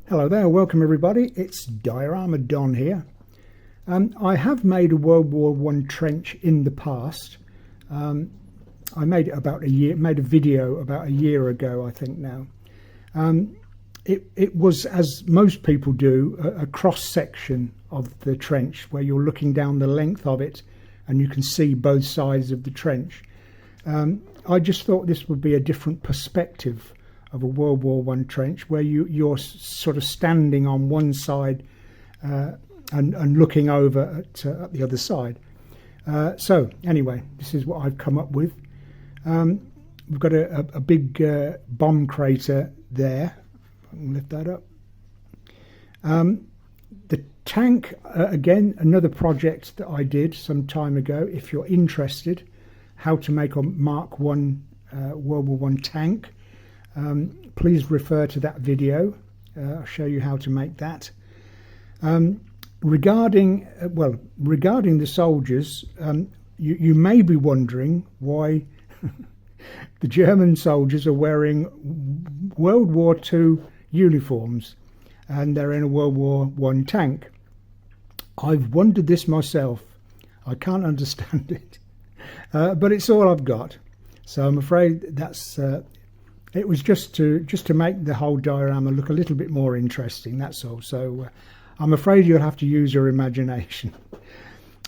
Hello there, welcome everybody. It's Diorama Don here. I have made a World War I trench in the past. I made it about a video about a year ago, I think now. It was, as most people do, a cross section of the trench where you're looking down the length of it and you can see both sides of the trench. I just thought this would be a different perspective of a World War I trench, where you're sort of standing on one side and looking over at the other side. So anyway, this is what I've come up with. We've got a big bomb crater there. I can lift that up. The tank, again, another project that I did some time ago. If you're interested, how to make a Mark I World War I tank, please refer to that video. I'll show you how to make that. Regarding the soldiers, you may be wondering why the German soldiers are wearing World War II uniforms and they're in a World War I tank. I've wondered this myself. I can't understand it, but it's all I've got. So I'm afraid that's it was just to make the whole diorama look a little bit more interesting, that's all. So I'm afraid you'll have to use your imagination.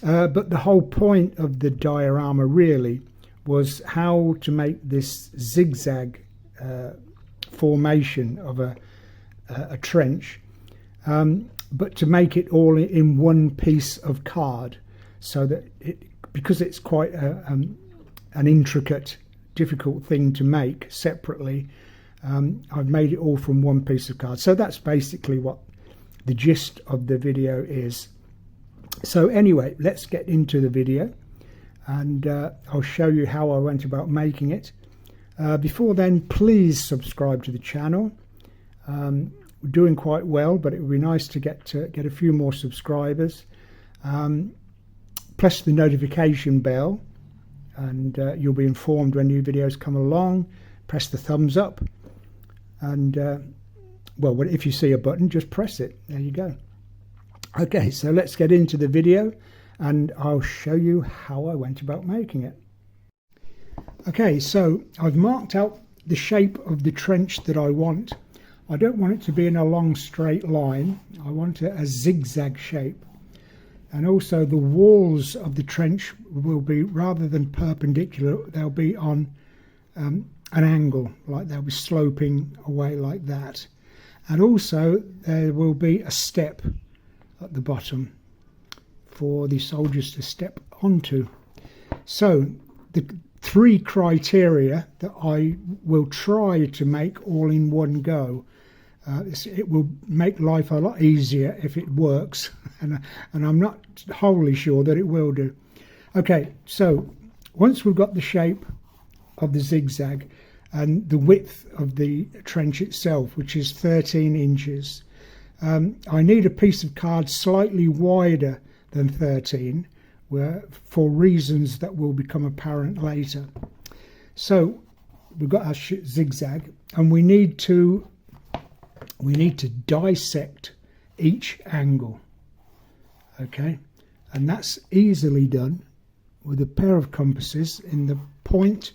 But the whole point of the diorama really was how to make this zigzag formation of a trench, but to make it all in one piece of card, so that because it's quite an intricate, difficult thing to make separately, I've made it all from one piece of card. So that's basically what the gist of the video is. So anyway, let's get into the video and I'll show you how I went about making it. Before then, please subscribe to the channel. We're doing quite well, but it would be nice to get a few more subscribers. Press the notification bell and you'll be informed when new videos come along. Press the thumbs up and well, if you see a button, just press it. There you go. Okay, so let's get into the video and I'll show you how I went about making it. Okay, so I've marked out the shape of the trench that I want. I don't want it to be in a long straight line. I want it a zigzag shape. And also the walls of the trench will be, rather than perpendicular, they'll be on an angle, like they'll be sloping away like that. And also there will be a step at the bottom for the soldiers to step onto. So the three criteria that I will try to make all in one go. It will make life a lot easier if it works, and I'm not wholly sure that it will do. Okay, so once we've got the shape of the zigzag and the width of the trench itself, which is 13 inches, I need a piece of card slightly wider than 13, for reasons that will become apparent later. So we've got our zigzag, and we need to dissect each angle. Okay, and that's easily done with a pair of compasses in the point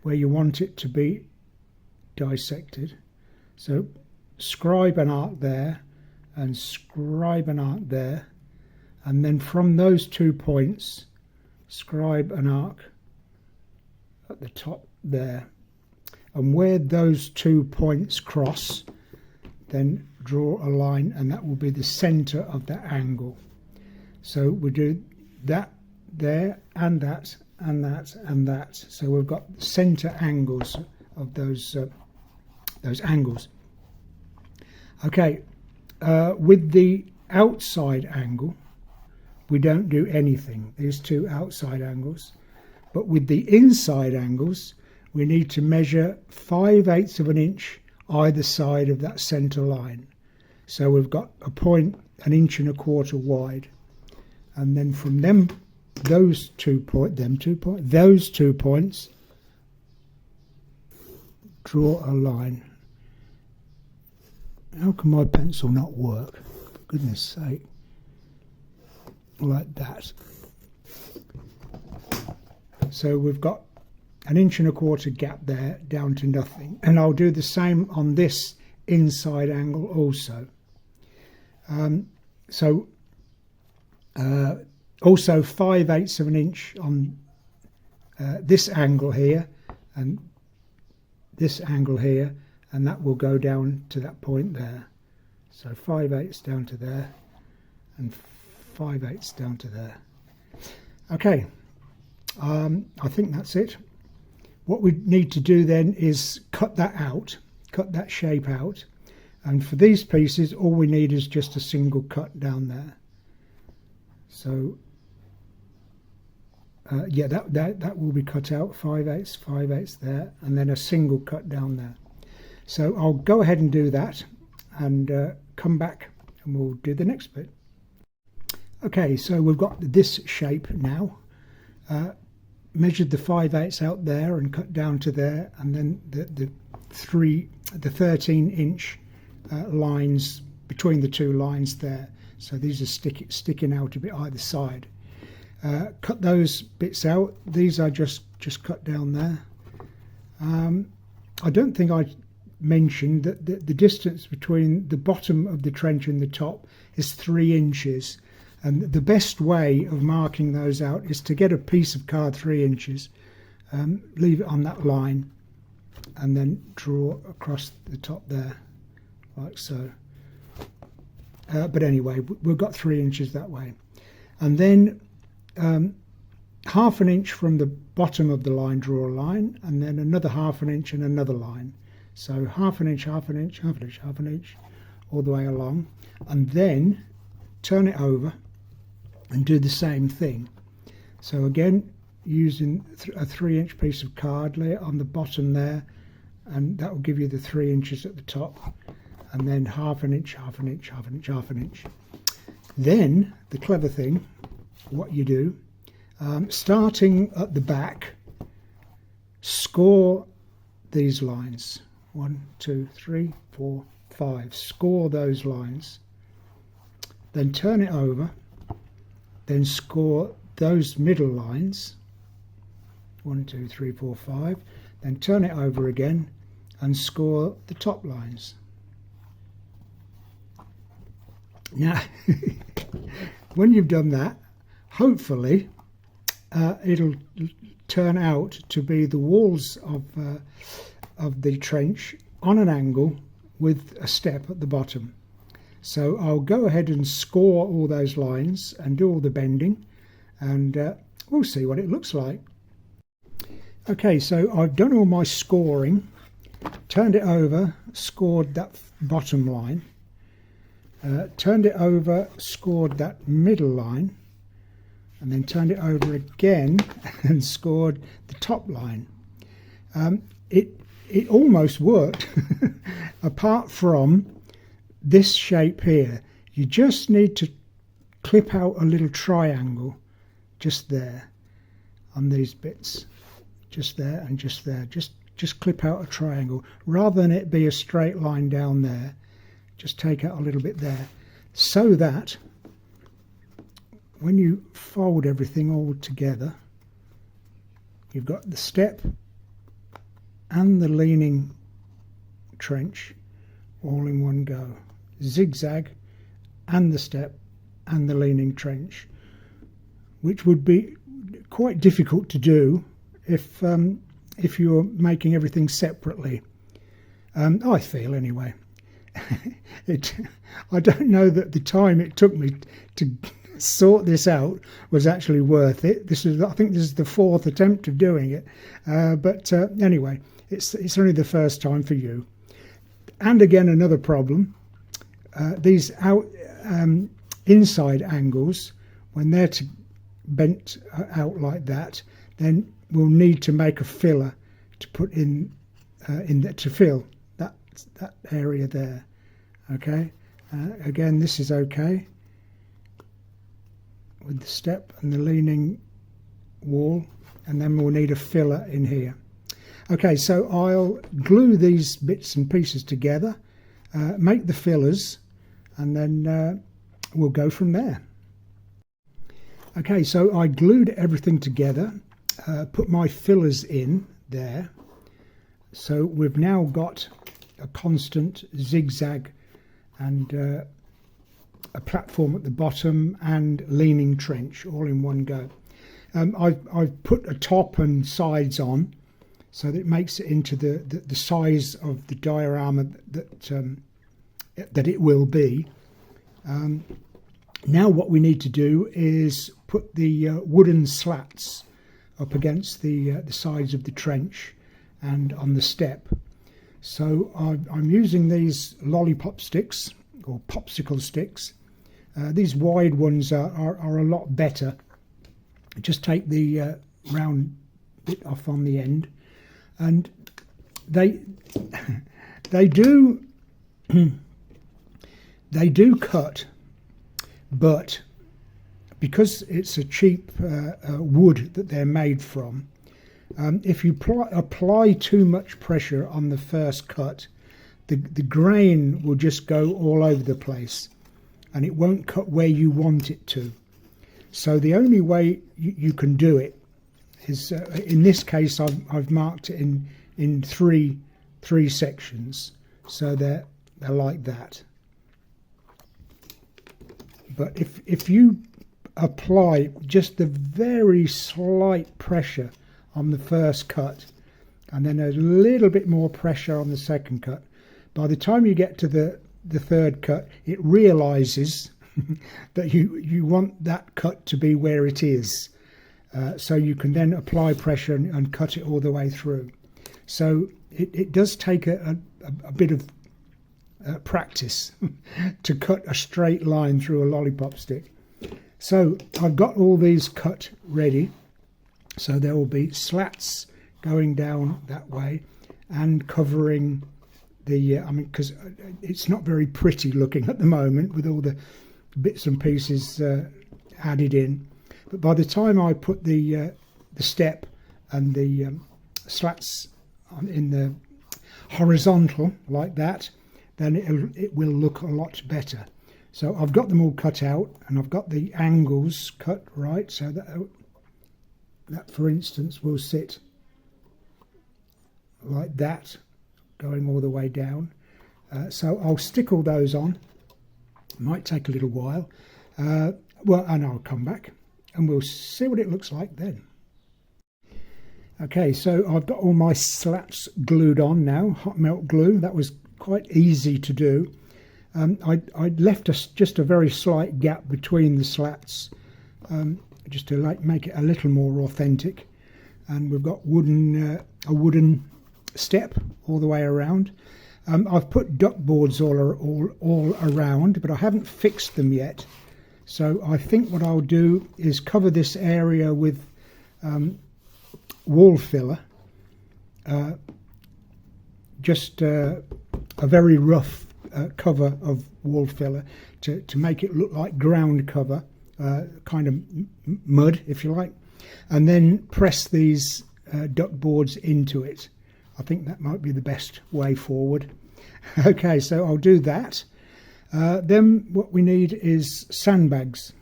where you want it to be dissected. So scribe an arc there and scribe an arc there, and then from those 2 points scribe an arc at the top there, and where those 2 points cross, then draw a line, and that will be the center of that angle. So we do that there and that and that and that. So we've got center angles of those angles. Okay, with the outside angle, we don't do anything. These two outside angles. But with the inside angles, we need to measure 5/8 of an inch either side of that center line. So we've got a point 1.25 inches wide, and then from those 2 points, draw a line How can my pencil not work? For goodness sake. Like that. So we've got 1.25 inch gap there down to nothing, and I'll do the same on this inside angle also. Also 5/8 of an inch on this angle here and this angle here, and that will go down to that point there. So 5/8 down to there and 5/8 down to there. Okay, I think that's it. What we need to do then is cut that out, cut that shape out, and for these pieces all we need is just a single cut down there. So yeah, that will be cut out, 5/8 there, and then a single cut down there. So I'll go ahead and do that and come back and we'll do the next bit. Okay, so we've got this shape now. Measured the 5/8 out there and cut down to there, and then the 13-inch lines between the two lines there. So these are sticking out a bit either side. Cut those bits out. These are just cut down there. I don't think I mentioned that the distance between the bottom of the trench and the top is 3 inches. And the best way of marking those out is to get a piece of card 3 inches, leave it on that line, and then draw across the top there, like so. But anyway, we've got 3 inches that way. And then 1/2 inch from the bottom of the line, draw a line, and then another 1/2 inch and another line. So 1/2 inch, 1/2 inch, 1/2 inch, 1/2 inch, all the way along. And then turn it over and do the same thing. So again, using a 3-inch piece of card, lay it on the bottom there, and that will give you the 3 inches at the top, and then 1/2 inch, 1/2 inch, 1/2 inch, 1/2 inch. Then the clever thing, what you do, starting at the back, score these lines. 1, 2, 3, 4, 5. Score those lines. Then turn it over. Then score those middle lines. 1, 2, 3, 4, 5. Then turn it over again and score the top lines. Now, when you've done that, hopefully it'll turn out to be the walls of the trench on an angle with a step at the bottom. So I'll go ahead and score all those lines and do all the bending, and we'll see what it looks like. Okay, so I've done all my scoring, turned it over, scored that bottom line, turned it over, scored that middle line, and then turned it over again and scored the top line. It almost worked, apart from this shape here. You just need to clip out a little triangle just there on these bits, just there and just there. Just clip out a triangle rather than it be a straight line down there. Just take out a little bit there, so that when you fold everything all together, you've got the step and the leaning trench all in one go. Zigzag and the step and the leaning trench, which would be quite difficult to do if you're making everything separately. I feel anyway. I don't know that the time it took me to sort this out was actually worth it. I think this is the 4th attempt of doing it, but anyway, it's only the first time for you. And again, another problem, these inside angles, when they're bent out like that, then we'll need to make a filler to put in to fill that area there. Okay, again, this is okay with the step and the leaning wall, and then we'll need a filler in here. Okay, so I'll glue these bits and pieces together, make the fillers, and then we'll go from there. Okay, so I glued everything together, put my fillers in there. So we've now got a constant zigzag and a platform at the bottom and leaning trench all in one go. I've put a top and sides on so that it makes it into the size of the diorama that it will be. Now what we need to do is put the wooden slats up against the sides of the trench and on the step. So I'm using these lollipop sticks or popsicle sticks. These wide ones are a lot better. Just take the round bit off on the end, and they do they do cut, but because it's a cheap wood that they're made from, if you apply too much pressure on the first cut, the grain will just go all over the place and it won't cut where you want it to. So the only way you can do it is, in this case, I've marked it in three sections, so they're like that. But if you apply just the very slight pressure on the first cut and then a little bit more pressure on the second cut, by the time you get to the third cut, it realizes that you want that cut to be where it is, so you can then apply pressure and cut it all the way through. So it does take a bit of practice to cut a straight line through a lollipop stick. So I've got all these cut ready, so there will be slats going down that way and covering the I mean, because it's not very pretty looking at the moment with all the bits and pieces added in, but by the time I put the step and the slats in the horizontal like that, then it will look a lot better. So I've got them all cut out and I've got the angles cut right, so that for instance will sit like that, going all the way down. So I'll stick all those on. Might take a little while, well, and I'll come back and we'll see what it looks like then. Okay, so I've got all my slats glued on now, hot melt glue. That was quite easy to do. I left just a very slight gap between the slats, just to make it a little more authentic. And we've got a wooden step all the way around. I've put duck boards all around, but I haven't fixed them yet. So I think what I'll do is cover this area with wall filler, just a very rough cover of wall filler to make it look like ground cover, kind of mud if you like, and then press these duck boards into it. I think that might be the best way forward. Okay, so I'll do that. Then what we need is sandbags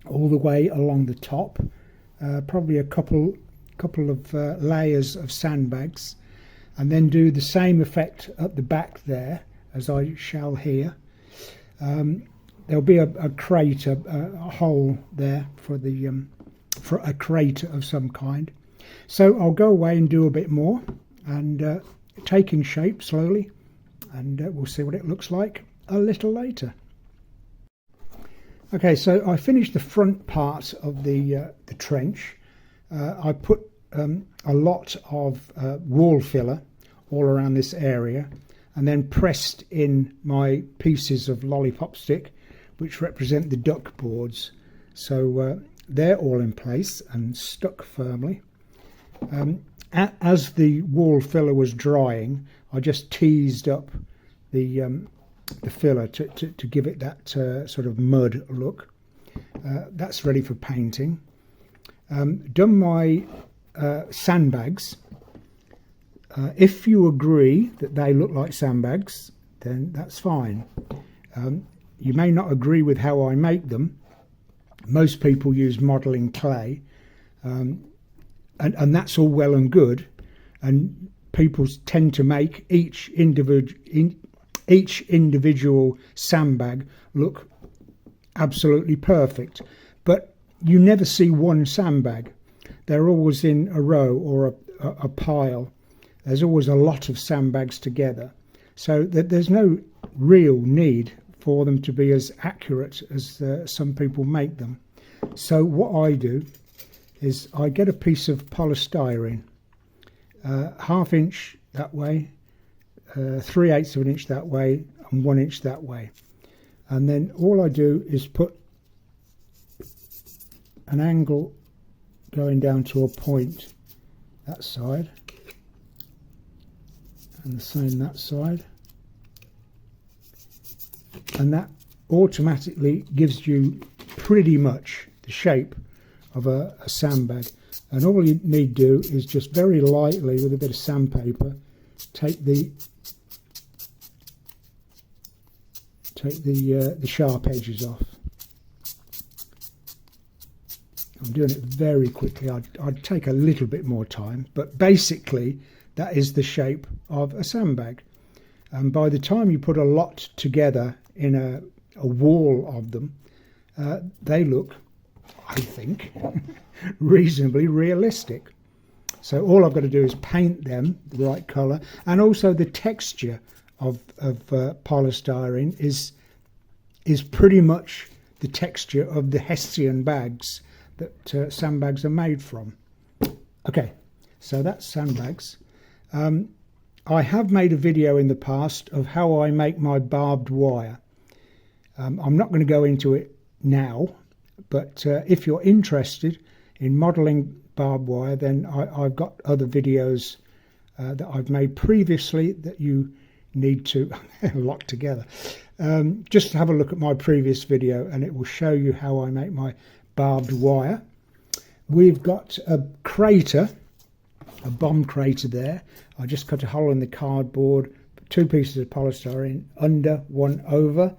all the way along the top, probably a couple of layers of sandbags, and then do the same effect at the back there as I shall here. There'll be a crate, a hole there for a crate of some kind. So I'll go away and do a bit more and taking shape slowly, and we'll see what it looks like a little later. Okay, so I finished the front part of the trench. I put a lot of wall filler all around this area, and then pressed in my pieces of lollipop stick, which represent the duck boards. So they're all in place and stuck firmly. As the wall filler was drying, I just teased up the filler to give it that sort of mud look. That's ready for painting. Done my sandbags. If you agree that they look like sandbags, then that's fine. You may not agree with how I make them. Most people use modelling clay, and that's all well and good, and people tend to make each individual sandbag look absolutely perfect, but you never see one sandbag. They're always in a row or a pile. There's always a lot of sandbags together, so that there's no real need for them to be as accurate as some people make them. So what I do is I get a piece of polystyrene, 1/2 inch that way, 3/8 of an inch that way, and 1 inch that way, and then all I do is put an angle going down to a point that side, and the same that side, and that automatically gives you pretty much the shape of a sandbag. And all you need to do is just very lightly with a bit of sandpaper take the sharp edges off. I'm doing it very quickly. I'd take a little bit more time, but basically that is the shape of a sandbag. And by the time you put a lot together in a wall of them, they look, I think, reasonably realistic. So all I've got to do is paint them the right colour, and also the texture of polystyrene is pretty much the texture of the Hessian bags that sandbags are made from. Okay, so that's sandbags. I have made a video in the past of how I make my barbed wire. I'm not going to go into it now, but if you're interested in modelling barbed wire, then I've got other videos that I've made previously that you need to lock together. Just have a look at my previous video and it will show you how I make my barbed wire. We've got a crater, a bomb crater there. I just cut a hole in the cardboard, put 2 pieces of polystyrene under, 1 over,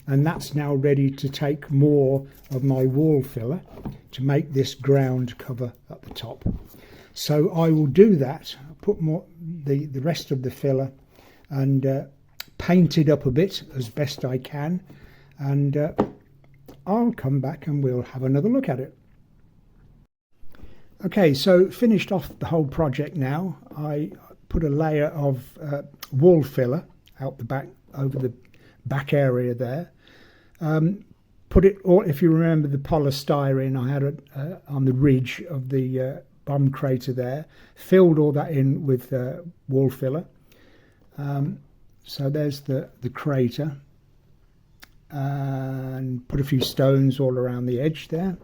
and that's now ready to take more of my wall filler to make this ground cover at the top. So I will do that, put more the rest of the filler and paint it up a bit as best I can, and I'll come back and we'll have another look at it. Okay, so finished off the whole project now. I put a layer of wall filler out the back, over the back area there. Put it all, if you remember the polystyrene I had on the ridge of the bomb crater there, filled all that in with wall filler. So there's the crater, and put a few stones all around the edge there.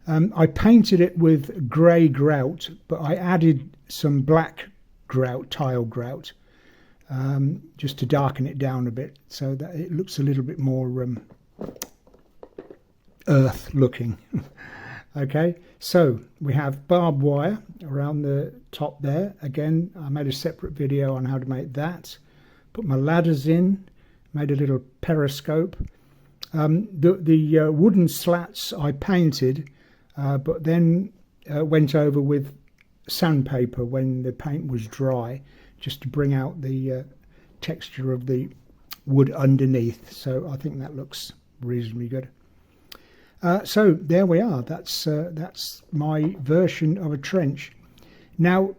I painted it with grey grout, but I added some black grout, tile grout, just to darken it down a bit so that it looks a little bit more earth looking. Okay, so we have barbed wire around the top there. Again, I made a separate video on how to make that. Put my ladders in, made a little periscope. The wooden slats I painted, but then went over with sandpaper when the paint was dry, just to bring out the texture of the wood underneath. So I think that looks reasonably good. So there we are. That's my version of a trench. Now,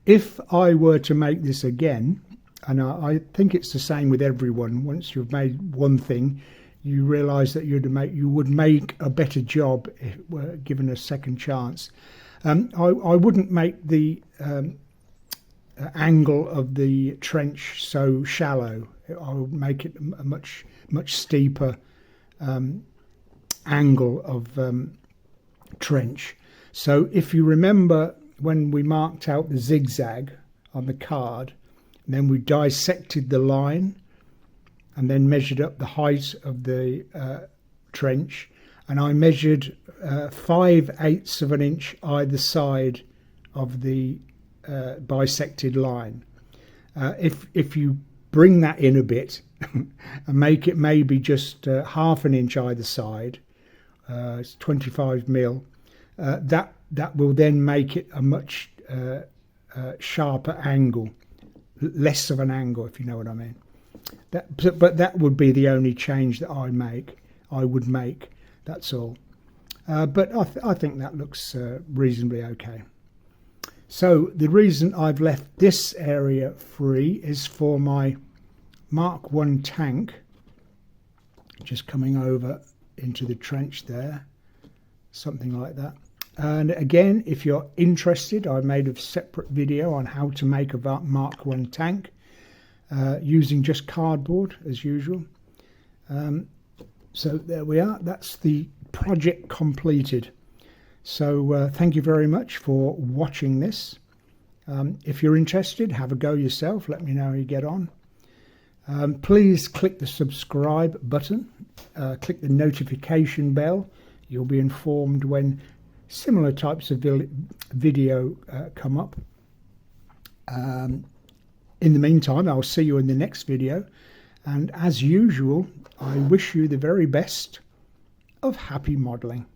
if I were to make this again, and I think it's the same with everyone, once you've made one thing, you realise that you would make a better job if were given a second chance. I wouldn't make the angle of the trench so shallow. I would make it a much steeper angle of trench. So if you remember when we marked out the zigzag on the card, then we dissected the line and then measured up the height of the trench, and I measured 5/8 of an inch either side of the bisected line. If you bring that in a bit and make it maybe just half an inch either side. It's 25 mil. That will then make it a much sharper angle, less of an angle, if you know what I mean. But that would be the only change that I would make. That's all. But I think that looks reasonably okay. So the reason I've left this area free is for my Mark 1 tank, just coming over into the trench there, something like that. And again, if you're interested, I made a separate video on how to make a Mark 1 tank using just cardboard as usual. So there we are. That's the project completed. So thank you very much for watching this. If you're interested, have a go yourself. Let me know how you get on. Please click the subscribe button. Click the notification bell. You'll be informed when similar types of video come up. In the meantime, I'll see you in the next video. And as usual, I wish you the very best of happy modelling.